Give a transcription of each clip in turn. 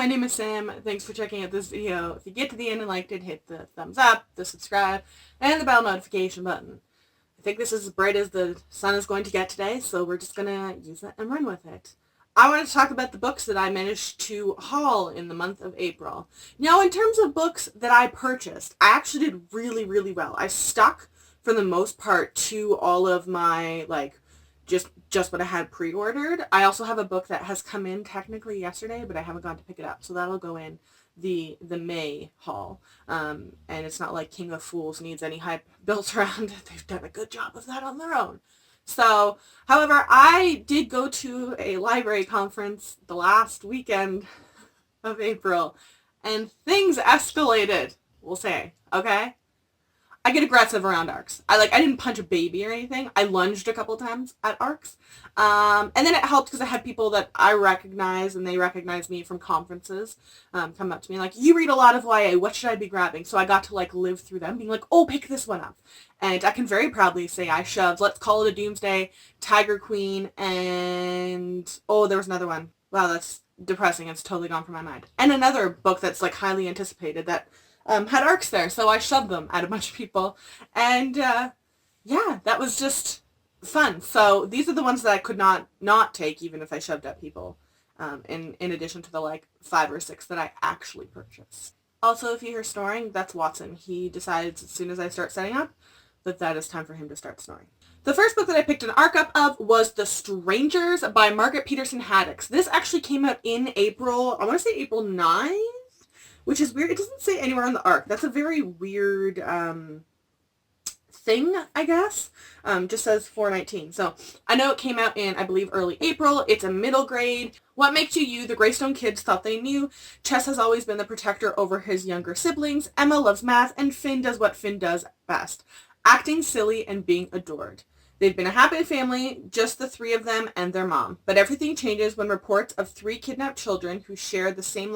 My name is Sam. Thanks for checking out this video. If you get to the end and liked it, hit the thumbs up, the subscribe, and the bell notification button. I think this is as bright as the sun is going to get today, so we're just going to use it and run with it. I wanted to talk about the books that I managed to haul in the month of April. Now, in terms of books that I purchased, I actually did really, really well. I stuck, for the most part, to all of my, just what I had pre-ordered. I also have a book that has come in technically yesterday, but I haven't gone to pick it up, so that'll go in the May haul. And it's not like King of Fools needs any hype built around it. They've done a good job of that on their own. So, however, I did go to a library conference the last weekend of April, and things escalated, we'll say, okay? I get aggressive around ARCs. I didn't punch a baby or anything. I lunged a couple times at ARCs. And then it helped because I had people that I recognize and they recognize me from conferences come up to me like, you read a lot of YA, what should I be grabbing? So I got to live through them being like, oh, pick this one up. And I can very proudly say I shoved Let's Call It a Doomsday, Tiger Queen, and there was another one. Wow, that's depressing. It's totally gone from my mind. And another book that's highly anticipated that had ARCs there, so I shoved them at a bunch of people, and yeah, that was just fun. So these are the ones that I could not take, even if I shoved at people, in addition to the 5 or 6 that I actually purchased. Also, if you hear snoring, that's Watson. He decides as soon as I start setting up that is time for him to start snoring. The first book that I picked an ARC up of was The Strangers by Margaret Peterson Haddix. This actually came out in April, I want to say April 9th? Which is weird. It doesn't say anywhere on the ARC. That's a very weird thing, I guess. Just says 4/19. So I know it came out in, I believe, early April. It's a middle grade. What makes you you? The Greystone kids thought they knew. Chess has always been the protector over his younger siblings. Emma loves math, and Finn does what Finn does best. Acting silly and being adored. They've been a happy family, just the 3 of them and their mom. But everything changes when reports of 3 kidnapped children who share the same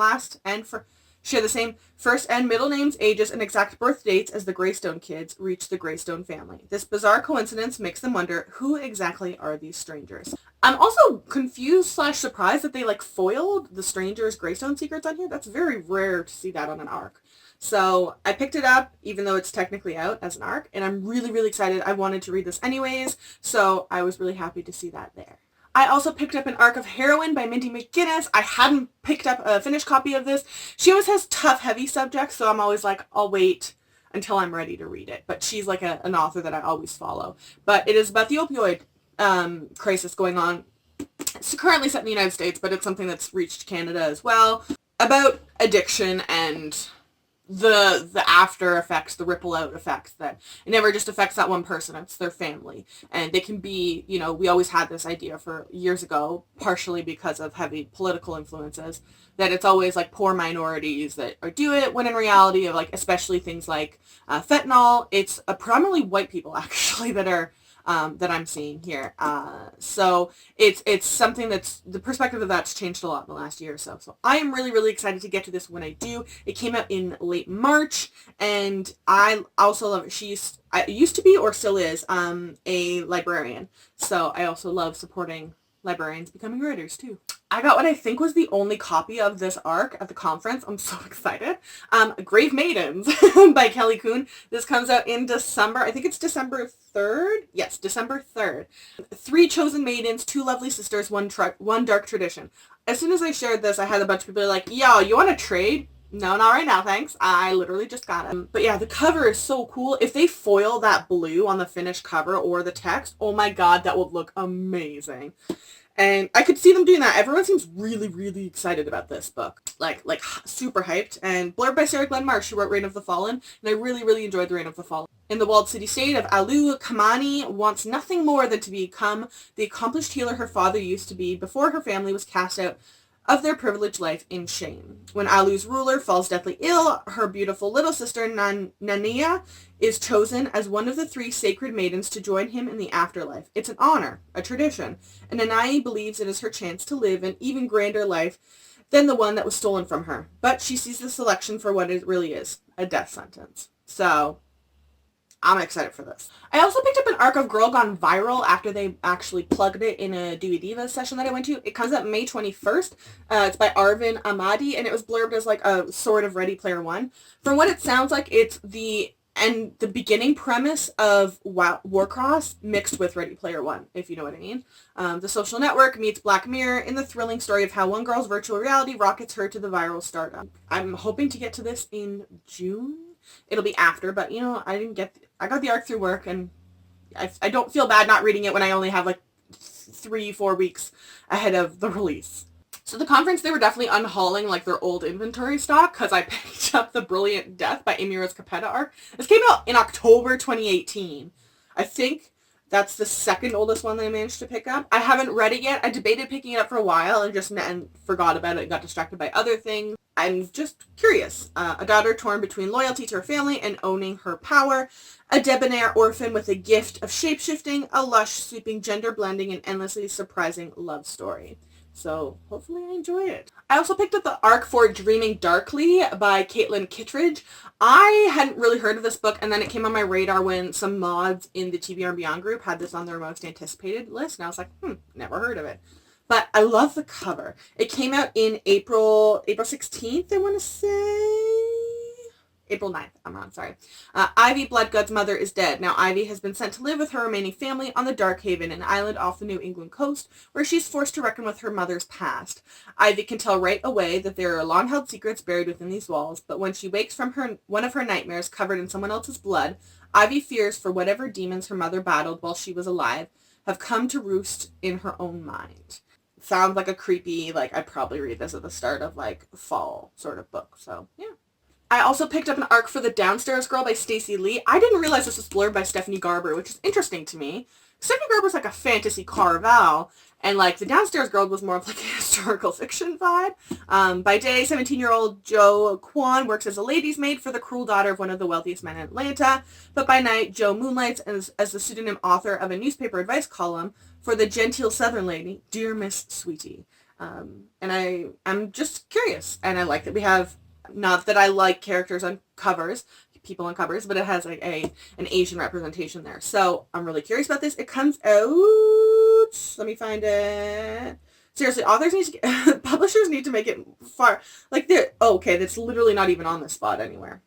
first and middle names, ages, and exact birth dates as the Greystone kids reach the Greystone family. This bizarre coincidence makes them wonder, who exactly are these strangers? I'm also confused/surprised that they foiled the strangers' Greystone secrets on here. That's very rare to see that on an ARC. So I picked it up, even though it's technically out as an ARC, and I'm really, really excited. I wanted to read this anyways, so I was really happy to see that there. I also picked up an ARC of Heroine by Mindy McGinnis. I hadn't picked up a finished copy of this. She always has tough, heavy subjects, so I'm always I'll wait until I'm ready to read it. But she's an author that I always follow. But it is about the opioid crisis going on. It's currently set in the United States, but it's something that's reached Canada as well. About addiction and the after effects, the ripple out effects, that it never just affects that one person, it's their family. And they can be, we always had this idea for years ago, partially because of heavy political influences, that it's always poor minorities that do it, when in reality, especially things like fentanyl, it's predominantly white people actually that are that I'm seeing here. So it's something that's, the perspective of that's changed a lot in the last year or so. So I am really, really excited to get to this when I do. It came out in late March, and I also love it. I used to be, or still is, a librarian. So I also love supporting librarians becoming writers too. I got what I think was the only copy of this ARC at the conference. I'm so excited. Grave Maidens by Kelly Kuhn. This comes out in December. I think it's December 3rd. Yes, December 3rd. 3 chosen maidens, 2 lovely sisters, one dark tradition. As soon as I shared this, I had a bunch of people like, yo, you want to trade? No, not right now, thanks. I literally just got it. But yeah, the cover is so cool. If they foil that blue on the finished cover or the text, oh my god, that would look amazing. And I could see them doing that. Everyone seems really, really excited about this book. Super hyped. And blurb by Sarah Glenn Marsh, who wrote Reign of the Fallen. And I really, really enjoyed the Reign of the Fallen. In the walled city-state of Alu, Kamani wants nothing more than to become the accomplished healer her father used to be before her family was cast out of their privileged life in shame. When Alu's ruler falls deathly ill, her beautiful little sister Nania is chosen as one of the 3 sacred maidens to join him in the afterlife. It's an honor, a tradition, and Nania believes it is her chance to live an even grander life than the one that was stolen from her. But she sees the selection for what it really is, a death sentence. So I'm excited for this. I also picked up an arc of Girl Gone Viral after they actually plugged it in a Dewey Diva session that I went to. It comes out May 21st. It's by Arvin Ahmadi, and it was blurbed as like a sort of Ready Player One. From what it sounds like, it's the beginning premise of Warcross mixed with Ready Player One, if you know what I mean. The Social Network meets Black Mirror in the thrilling story of how one girl's virtual reality rockets her to the viral stardom. I'm hoping to get to this in June. It'll be after, but you know, I got the arc through work, and I don't feel bad not reading it when I only have like 3-4 weeks ahead of the release. So the conference, they were definitely unhauling like their old inventory stock, because I picked up the Brilliant Death by Amy Rose Capetta arc. This came out in October 2018. I think that's the second oldest one that I managed to pick up. I haven't read it yet. I debated picking it up for a while and forgot about it and got distracted by other things. I'm just curious. A daughter torn between loyalty to her family and owning her power. A debonair orphan with a gift of shapeshifting. A lush, sweeping, gender-blending, and endlessly surprising love story. So hopefully I enjoy it. I also picked up the arc for Dreaming Darkly by Caitlin Kittredge. I hadn't really heard of this book, and then it came on my radar when some mods in the TBR Beyond group had this on their most anticipated list, and I was like, never heard of it. But I love the cover. It came out in April 16th, I want to say. April 9th, I'm wrong, sorry. Ivy Bloodgood's mother is dead. Now Ivy has been sent to live with her remaining family on the Darkhaven, an island off the New England coast, where she's forced to reckon with her mother's past. Ivy can tell right away that there are long-held secrets buried within these walls, but when she wakes from one of her nightmares covered in someone else's blood, Ivy fears for whatever demons her mother battled while she was alive have come to roost in her own mind. Sounds like a creepy, like, I'd probably read this at the start of, like, fall sort of book, so, yeah. I also picked up an arc for The Downstairs Girl by Stacey Lee. I didn't realize this was blurred by Stephanie Garber, which is interesting to me. Stephanie Garber's like a fantasy Carvel, and like The Downstairs Girl was more of like a historical fiction vibe. By day, 17-year-old Jo Kwon works as a lady's maid for the cruel daughter of one of the wealthiest men in Atlanta, but by night, Jo moonlights as the pseudonym author of a newspaper advice column for the genteel Southern lady, Dear Miss Sweetie. And I'm just curious, and I like that we have, not that I like characters on covers, people on covers, but it has like an Asian representation there. So I'm really curious about this. It comes out, let me find it. Seriously, authors need to publishers need to make it far, like okay, that's literally not even on the spot anywhere.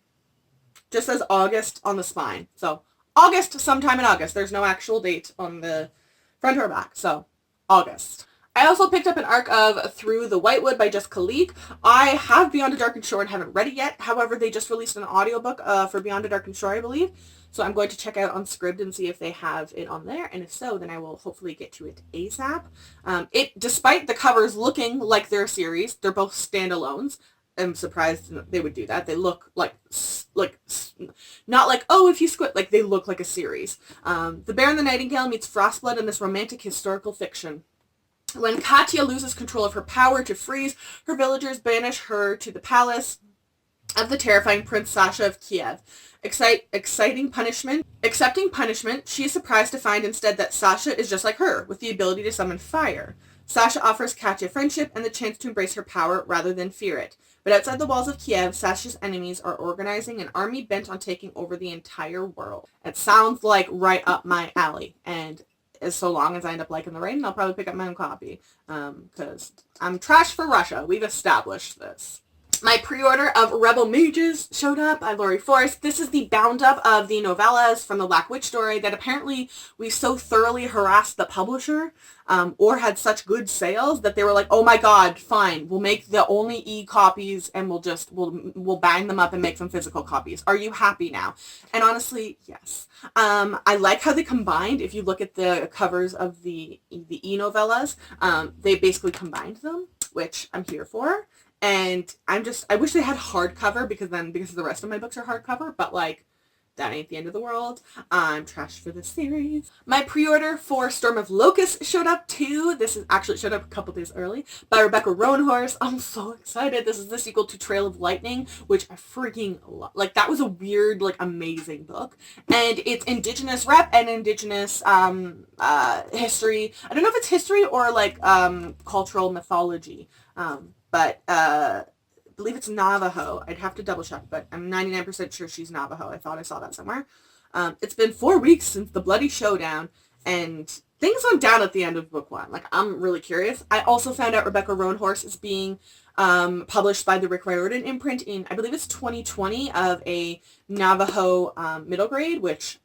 Just says August on the spine. So August, sometime in August. There's no actual date on the front or back. So August. I also picked up an arc of Through the Whitewood by Jessica Leek. I have Beyond a Darkened Shore and haven't read it yet. However, they just released an audiobook for Beyond a Darkened Shore, I believe. So I'm going to check out on Scribd and see if they have it on there. And if so, then I will hopefully get to it ASAP. Despite the covers looking like they're a series, they're both standalones. I'm surprised they would do that. They look like not like, oh, if you squint, like they look like a series. The Bear and the Nightingale meets Frostblood in this romantic historical fiction. When Katya loses control of her power to freeze, her villagers banish her to the palace of the terrifying Prince Sasha of Kiev. Accepting punishment, she is surprised to find instead that Sasha is just like her, with the ability to summon fire. Sasha offers Katya friendship and the chance to embrace her power rather than fear it. But outside the walls of Kiev, Sasha's enemies are organizing an army bent on taking over the entire world. It sounds like right up my alley, and so long as I end up liking the rating, I'll probably pick up my own copy, because I'm trash for Russia. We've established this. My pre-order of Rebel Mages showed up by Laurie Forrest. This is the bound up of the novellas from the Black Witch story that apparently we so thoroughly harassed the publisher, or had such good sales that they were like, oh my god, fine, we'll make the only e-copies and we'll bang them up and make them physical copies. Are you happy now? And honestly, yes. I like how they combined, if you look at the covers of the e-novellas, they basically combined them, which I'm here for. And I wish they had hardcover, because the rest of my books are hardcover, but like, that ain't the end of the world. I'm trash for this series. My pre-order for Storm of Locusts showed up too. This is actually showed up a couple days early, by Rebecca Roanhorse. I'm so excited. This is the sequel to Trail of Lightning, which I freaking love. Like, that was a weird, like, amazing book. And it's Indigenous rep and Indigenous history. I don't know if it's history or like cultural mythology. But I believe it's Navajo. I'd have to double check, but I'm 99% sure she's Navajo. I thought I saw that somewhere. It's been 4 weeks since the bloody showdown, and things went down at the end of book 1. Like, I'm really curious. I also found out Rebecca Roanhorse is being published by the Rick Riordan imprint in, I believe it's 2020, of a Navajo middle grade, which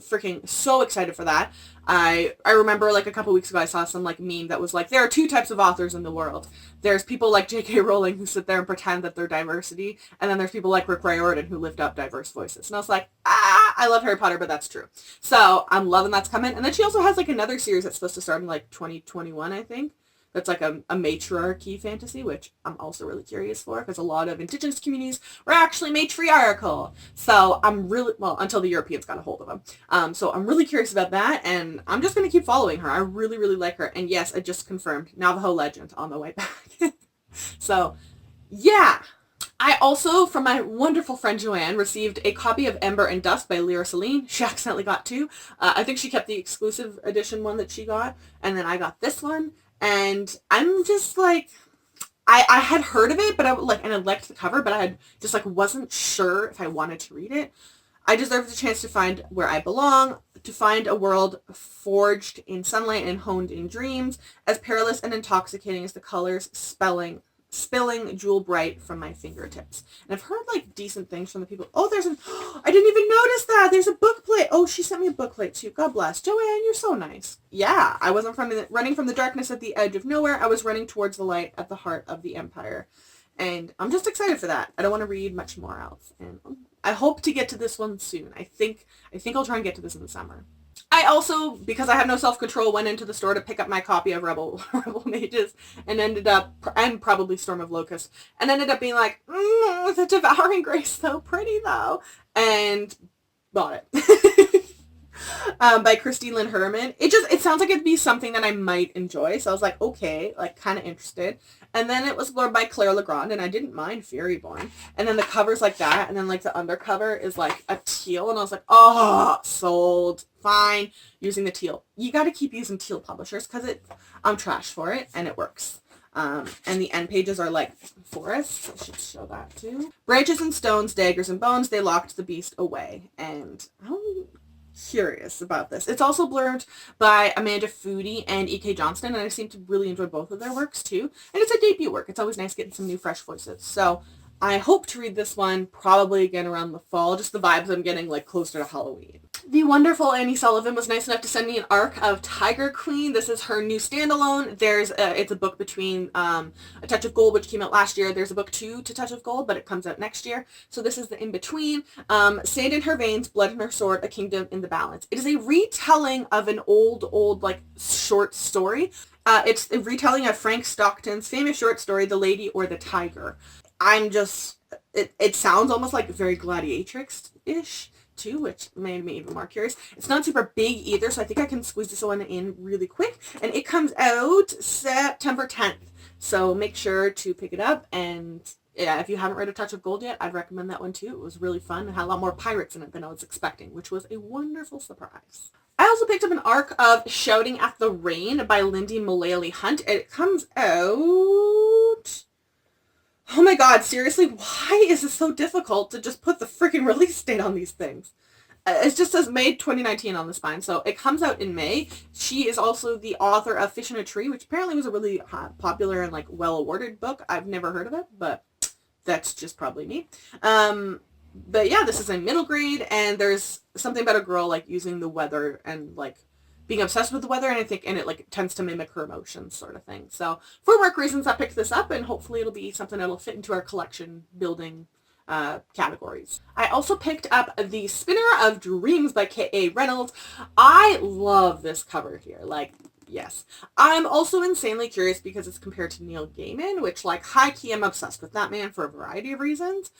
freaking so excited for that. I remember like a couple weeks ago I saw some like meme that was like, there are 2 types of authors in the world. There's people like J.K. Rowling who sit there and pretend that they're diversity, and then there's people like Rick Riordan who lift up diverse voices. And I was like, I love Harry Potter, but that's true. So I'm loving that's coming. And then she also has like another series that's supposed to start in like 2021, I think. That's like a matriarchy fantasy, which I'm also really curious for, because a lot of Indigenous communities were actually matriarchal. So I'm really, well, until the Europeans got a hold of them. So I'm really curious about that, and I'm just going to keep following her. I really, really like her. And yes, I just confirmed Navajo legend on the way back. So, yeah. I also, from my wonderful friend Joanne, received a copy of Ember and Dust by Lyra Celine. She accidentally got 2. I think she kept the exclusive edition one that she got, and then I got this one. And I'm just like, I had heard of it, but and I liked the cover, but I had just like wasn't sure if I wanted to read it. I deserve the chance to find where I belong, to find a world forged in sunlight and honed in dreams, as perilous and intoxicating as the colors spilling jewel bright from my fingertips. And I've heard like decent things from the people. Oh, I didn't even notice that. There's a book plate. Oh, she sent me a book plate too. God bless. Joanne, you're so nice. Yeah, I wasn't running from the darkness at the edge of nowhere. I was running towards the light at the heart of the empire. And I'm just excited for that. I don't want to read much more else. And I hope to get to this one soon. I think I'll try and get to this in the summer. I also, because I have no self-control, went into the store to pick up my copy of Rebel Mages, and probably Storm of Locusts, and ended up being like, the Devouring Grace, so pretty though, and bought it. By Christine Lynn Herman. It sounds like it'd be something that I might enjoy, so I was like, okay, like kind of interested. And then it was blurred by Claire Legrand, and I didn't mind Fairyborn. And then the cover's like that, and then like the undercover is like a teal, and I was like, oh, sold. Fine, using the teal. You got to keep using teal publishers, because I'm trash for it, and it works. And the end pages are like forests. I should show that too. Branches and stones, daggers and bones, they locked the beast away. And I'm curious about this. It's also blurred by Amanda Foody and E.K. Johnston, and I seem to really enjoy both of their works too. And it's a debut work. It's always nice getting some new fresh voices. So I hope to read this one probably again around the fall. Just the vibes I'm getting like closer to Halloween. The wonderful Annie Sullivan was nice enough to send me an arc of Tiger Queen. This is her new standalone. It's a book between A Touch of Gold, which came out last year. There's a book 2 to Touch of Gold, but it comes out next year. So this is the in-between. Sand in Her Veins, Blood in Her Sword, A Kingdom in the Balance. It is a retelling of an old like short story. It's a retelling of Frank Stockton's famous short story, The Lady or the Tiger. It sounds almost like very gladiatrix-ish too, which made me even more curious. It's not super big either, so I think I can squeeze this one in really quick. And it comes out September 10th. So make sure to pick it up. And yeah, if you haven't read A Touch of Gold yet, I'd recommend that one too. It was really fun. It had a lot more pirates in it than I was expecting, which was a wonderful surprise. I also picked up an arc of Shouting at the Rain by Lindy Mullally Hunt. It comes out... Oh my god, seriously, why is it so difficult to just put the freaking release date on these things? It just says May 2019 on the spine, so it comes out in May. She is also the author of Fish in a Tree, which apparently was a really popular and like well-awarded book. I've never heard of it, but that's just probably me. But yeah, this is a middle grade, and there's something about a girl like using the weather and like being obsessed with the weather, and it like tends to mimic her emotions, sort of thing. So for work reasons, I picked this up, and hopefully it'll be something that'll fit into our collection building categories. I also picked up The Spinner of Dreams by K.A. Reynolds. I love this cover here. Like, yes. I'm also insanely curious because it's compared to Neil Gaiman, which, like, high-key, I'm obsessed with that man for a variety of reasons.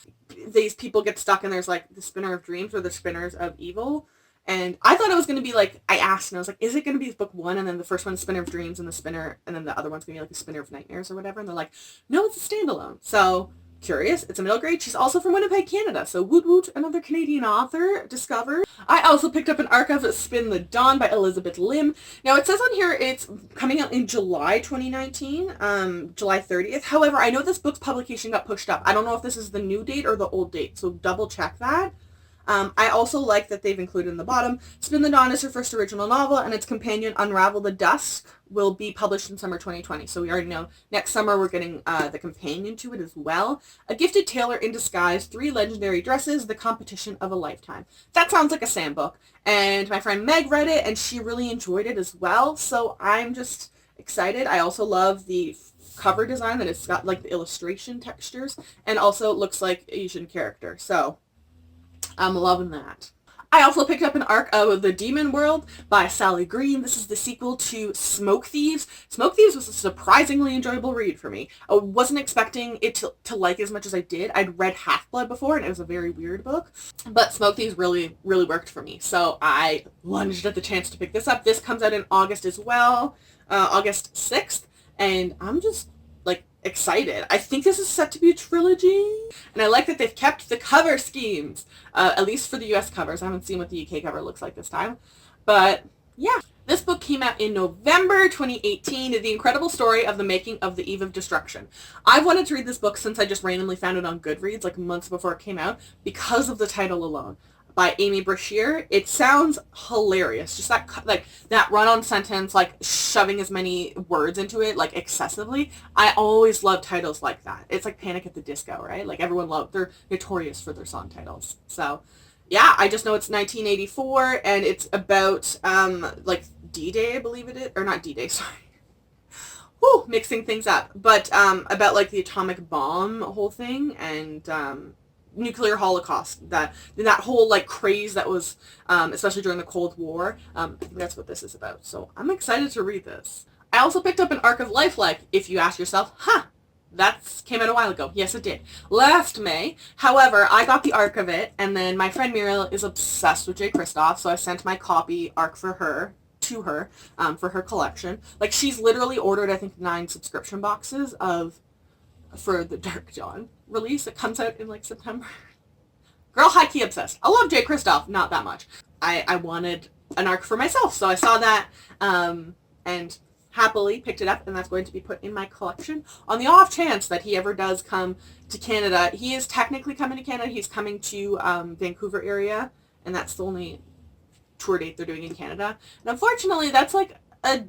These people get stuck and there's, like, The Spinner of Dreams or The Spinners of Evil. And I thought it was going to be like, I asked and I was like, is it going to be book 1? And then the first one's Spinner of Dreams and then the other one's going to be like a Spinner of Nightmares or whatever. And they're like, no, it's a standalone. So curious. It's a middle grade. She's also from Winnipeg, Canada. So woot woot, another Canadian author discovered. I also picked up an arc of Spin the Dawn by Elizabeth Lim. Now it says on here it's coming out in July 2019, July 30th. However, I know this book's publication got pushed up. I don't know if this is the new date or the old date. So double check that. I also like that they've included in the bottom, Spin the Dawn is her first original novel, and its companion, Unravel the Dusk, will be published in summer 2020. So we already know next summer we're getting the companion to it as well. A gifted tailor in disguise, 3 legendary dresses, the competition of a lifetime. That sounds like a Sam book. And my friend Meg read it, and she really enjoyed it as well. So I'm just excited. I also love the cover design, that it's got like the illustration textures, and also it looks like Asian character. So I'm loving that. I also picked up an arc of The Demon World by Sally Green. This is the sequel to Smoke Thieves. Smoke Thieves was a surprisingly enjoyable read for me. I wasn't expecting it to like as much as I did. I'd read Half-Blood before, and it was a very weird book. But Smoke Thieves really, really worked for me. So I lunged at the chance to pick this up. This comes out in August as well, August 6th. And I'm just excited. I think this is set to be a trilogy, and I like that they've kept the cover schemes, at least for the US covers. I haven't seen what the UK cover looks like this time, but yeah. This book came out in November 2018, The Incredible Story of the Making of the Eve of Destruction. I've wanted to read this book since I just randomly found it on Goodreads like months before it came out because of the title alone. By Amy Brashear. It sounds hilarious. Just that run-on sentence, shoving as many words into it, excessively. I always love titles like that. It's like Panic at the Disco, right? They're notorious for their song titles. So, yeah, I just know it's 1984, and it's about, D-Day, I believe it is. Or not D-Day, sorry. Whew, mixing things up. But, about, the atomic bomb whole thing, and, nuclear holocaust, that whole craze that was especially during the Cold War. I think that's what this is about, so I'm excited to read this. I also picked up an arc of Lifelike. If you ask yourself, that came out a while ago. Yes, it did. Last May. However, I got the arc of it, and then my friend Muriel is obsessed with J. Kristoff, so I sent my copy arc to her for her collection. She's literally ordered, I think, 9 subscription boxes for the Dark Dawn release. It comes out in September. Girl, high-key obsessed. I love J. Kristoff, not that much. I wanted an arc for myself, so I saw that and happily picked it up, and that's going to be put in my collection. On the off chance that he ever does come to Canada, he is technically coming to Canada. He's coming to Vancouver area, and that's the only tour date they're doing in Canada. And unfortunately, that's a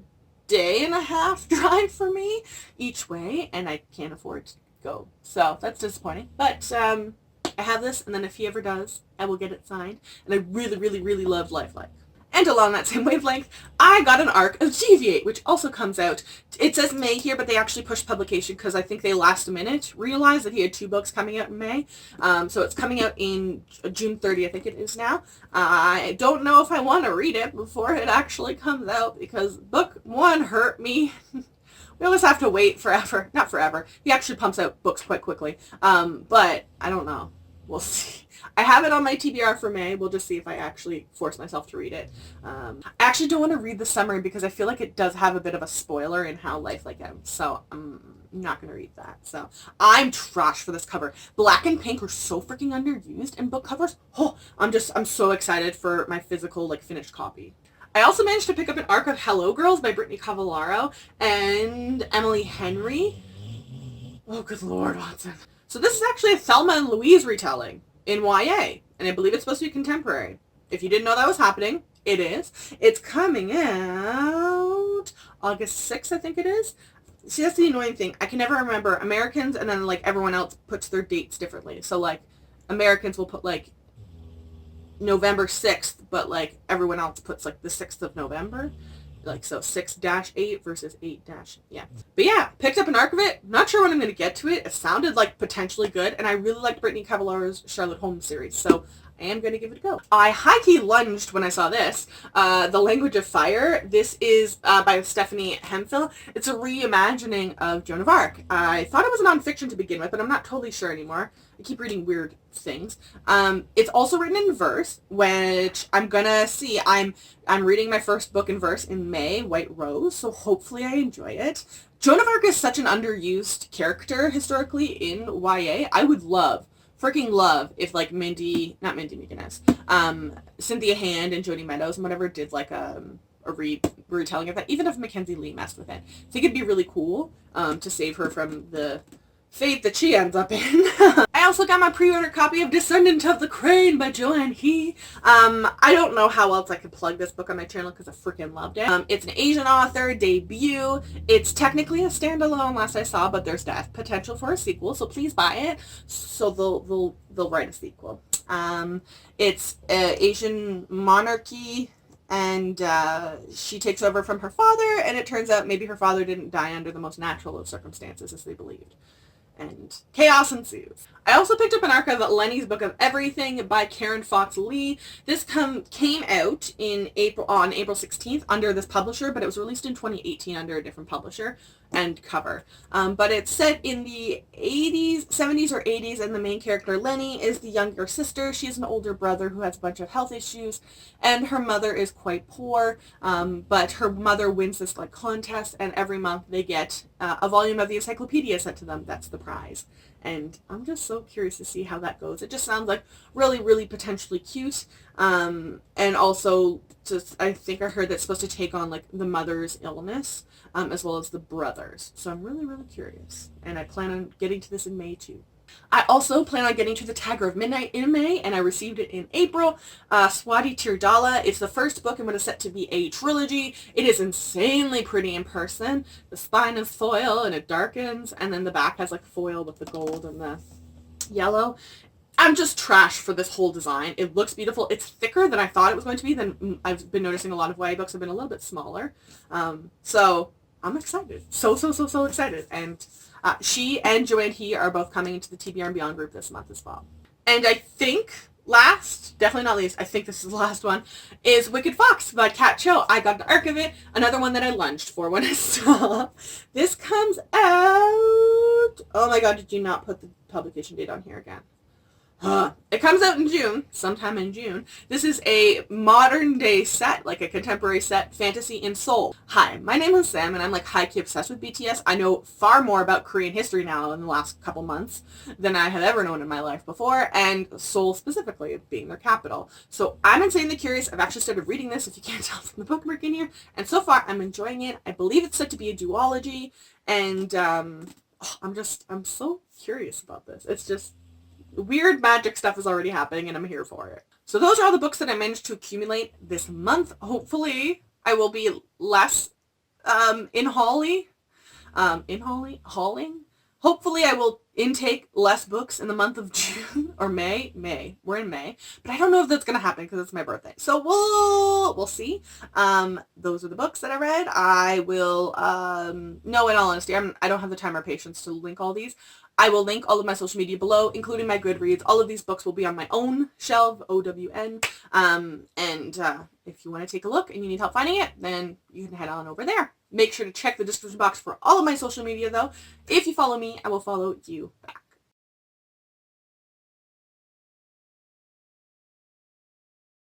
day and a half drive for me each way, and I can't afford to go, so that's disappointing. But I have this, and then if he ever does, I will get it signed. And I really, really, really love Lifelike. And along that same wavelength, I got an arc of Deviate, which also comes out. It says May here, but they actually pushed publication because I think they last minute realized that he had 2 books coming out in May. So it's coming out in June 30th, I think it is now. I don't know if I want to read it before it actually comes out because book 1 hurt me. We always have to wait forever. Not forever. He actually pumps out books quite quickly. But I don't know. We'll see. I have it on my TBR for May. We'll just see if I actually force myself to read it. I actually don't want to read the summary because I feel like it does have a bit of a spoiler in how Lifelike ends. So I'm not going to read that. So I'm trash for this cover. Black and pink are so freaking underused in book covers. Oh, I'm so excited for my physical finished copy. I also managed to pick up an arc of Hello Girls by Brittany Cavallaro and Emily Henry. Oh, good Lord, Watson. So this is actually a Thelma and Louise retelling in YA, and I believe it's supposed to be contemporary. If you didn't know that was happening, it is. It's coming out August 6th, I think it is. See, that's the annoying thing. I can never remember Americans, and then everyone else puts their dates differently. So Americans will put November 6th, but everyone else puts the 6th of November. So 6-8 versus 8-, yeah. But yeah, picked up an arc of it. Not sure when I'm going to get to it. It sounded potentially good, and I really liked Brittany Cavallaro's Charlotte Holmes series, so I am going to give it a go. I high-key lunged when I saw this. The Language of Fire. This is by Stephanie Hemphill. It's a reimagining of Joan of Arc. I thought it was a nonfiction to begin with, but I'm not totally sure anymore. I keep reading weird things. It's also written in verse, which I'm gonna see. I'm reading my first book in verse in May, White Rose, so hopefully I enjoy it. Joan of Arc is such an underused character historically in YA. I would freaking love if not Mindy McGinnis, Cynthia Hand and Jodie Meadows and whatever did a retelling of that, even if Mackenzie Lee messed with it. I think it'd be really cool to save her from the fate that she ends up in. I also got my pre-order copy of Descendant of the Crane by Joanne He. I don't know how else I could plug this book on my channel because I freaking loved it. It's an Asian author debut. It's technically a standalone last I saw, but there's potential for a sequel, so please buy it. So they'll write a sequel. It's Asian monarchy, and she takes over from her father, and it turns out maybe her father didn't die under the most natural of circumstances as they believed. And chaos ensues. I also picked up an arc of Lenny's Book of Everything by Karen Fox Lee. This came out on April 16th under this publisher, but it was released in 2018 under a different publisher and cover. But it's set in the 70s or 80s, and the main character, Lenny, is the younger sister. She has an older brother who has a bunch of health issues, and her mother is quite poor, but her mother wins this contest, and every month they get a volume of the encyclopedia sent to them. That's the prize. And I'm just so curious to see how that goes. It just sounds like really, really potentially cute. And also, I think I heard that's supposed to take on the mother's illness, as well as the brother's. So I'm really, really curious. And I plan on getting to this in May too. I also plan on getting to the Tiger of Midnight in May, and I received it in April. Swati Tirdala. It's the first book in what is set to be a trilogy. It is insanely pretty in person. The spine is foil and it darkens, and then the back has foil with the gold and the yellow. I'm just trash for this whole design. It looks beautiful. It's thicker than I thought it was going to be. Than I've been noticing a lot of YA books have been a little bit smaller. So I'm excited. So excited. And she and Joanne He are both coming into the TBR and Beyond group this month as well. And I think last, definitely not least, I think this is the last one, is Wicked Fox by Kat Cho. I got the arc of it. Another one that I lunged for when I saw. This comes out... Oh my god, did you not put the publication date on here again? It comes out in June, sometime in June. This is a modern day set, a contemporary set, fantasy in Seoul. Hi, my name is Sam, and I'm high-key obsessed with BTS. I know far more about Korean history now in the last couple months than I have ever known in my life before, and Seoul specifically being their capital. So I'm insanely curious. I've actually started reading this, if you can't tell from the bookmark in here, and so far I'm enjoying it. I believe it's set to be a duology, and I'm so curious about this. It's just... weird magic stuff is already happening, and I'm here for it. So those are all the books that I managed to accumulate this month. Hopefully, I will be less hauling. Hopefully, I will intake less books in the month of June or May. We're in May, but I don't know if that's gonna happen because it's my birthday. So we'll see. Those are the books that I read. I will no, in all honesty, I don't have the time or patience to link all these. I will link all of my social media below, including my Goodreads. All of these books will be on my own shelf, OWN. If you want to take a look and you need help finding it, then you can head on over there. Make sure to check the description box for all of my social media, though. If you follow me, I will follow you back.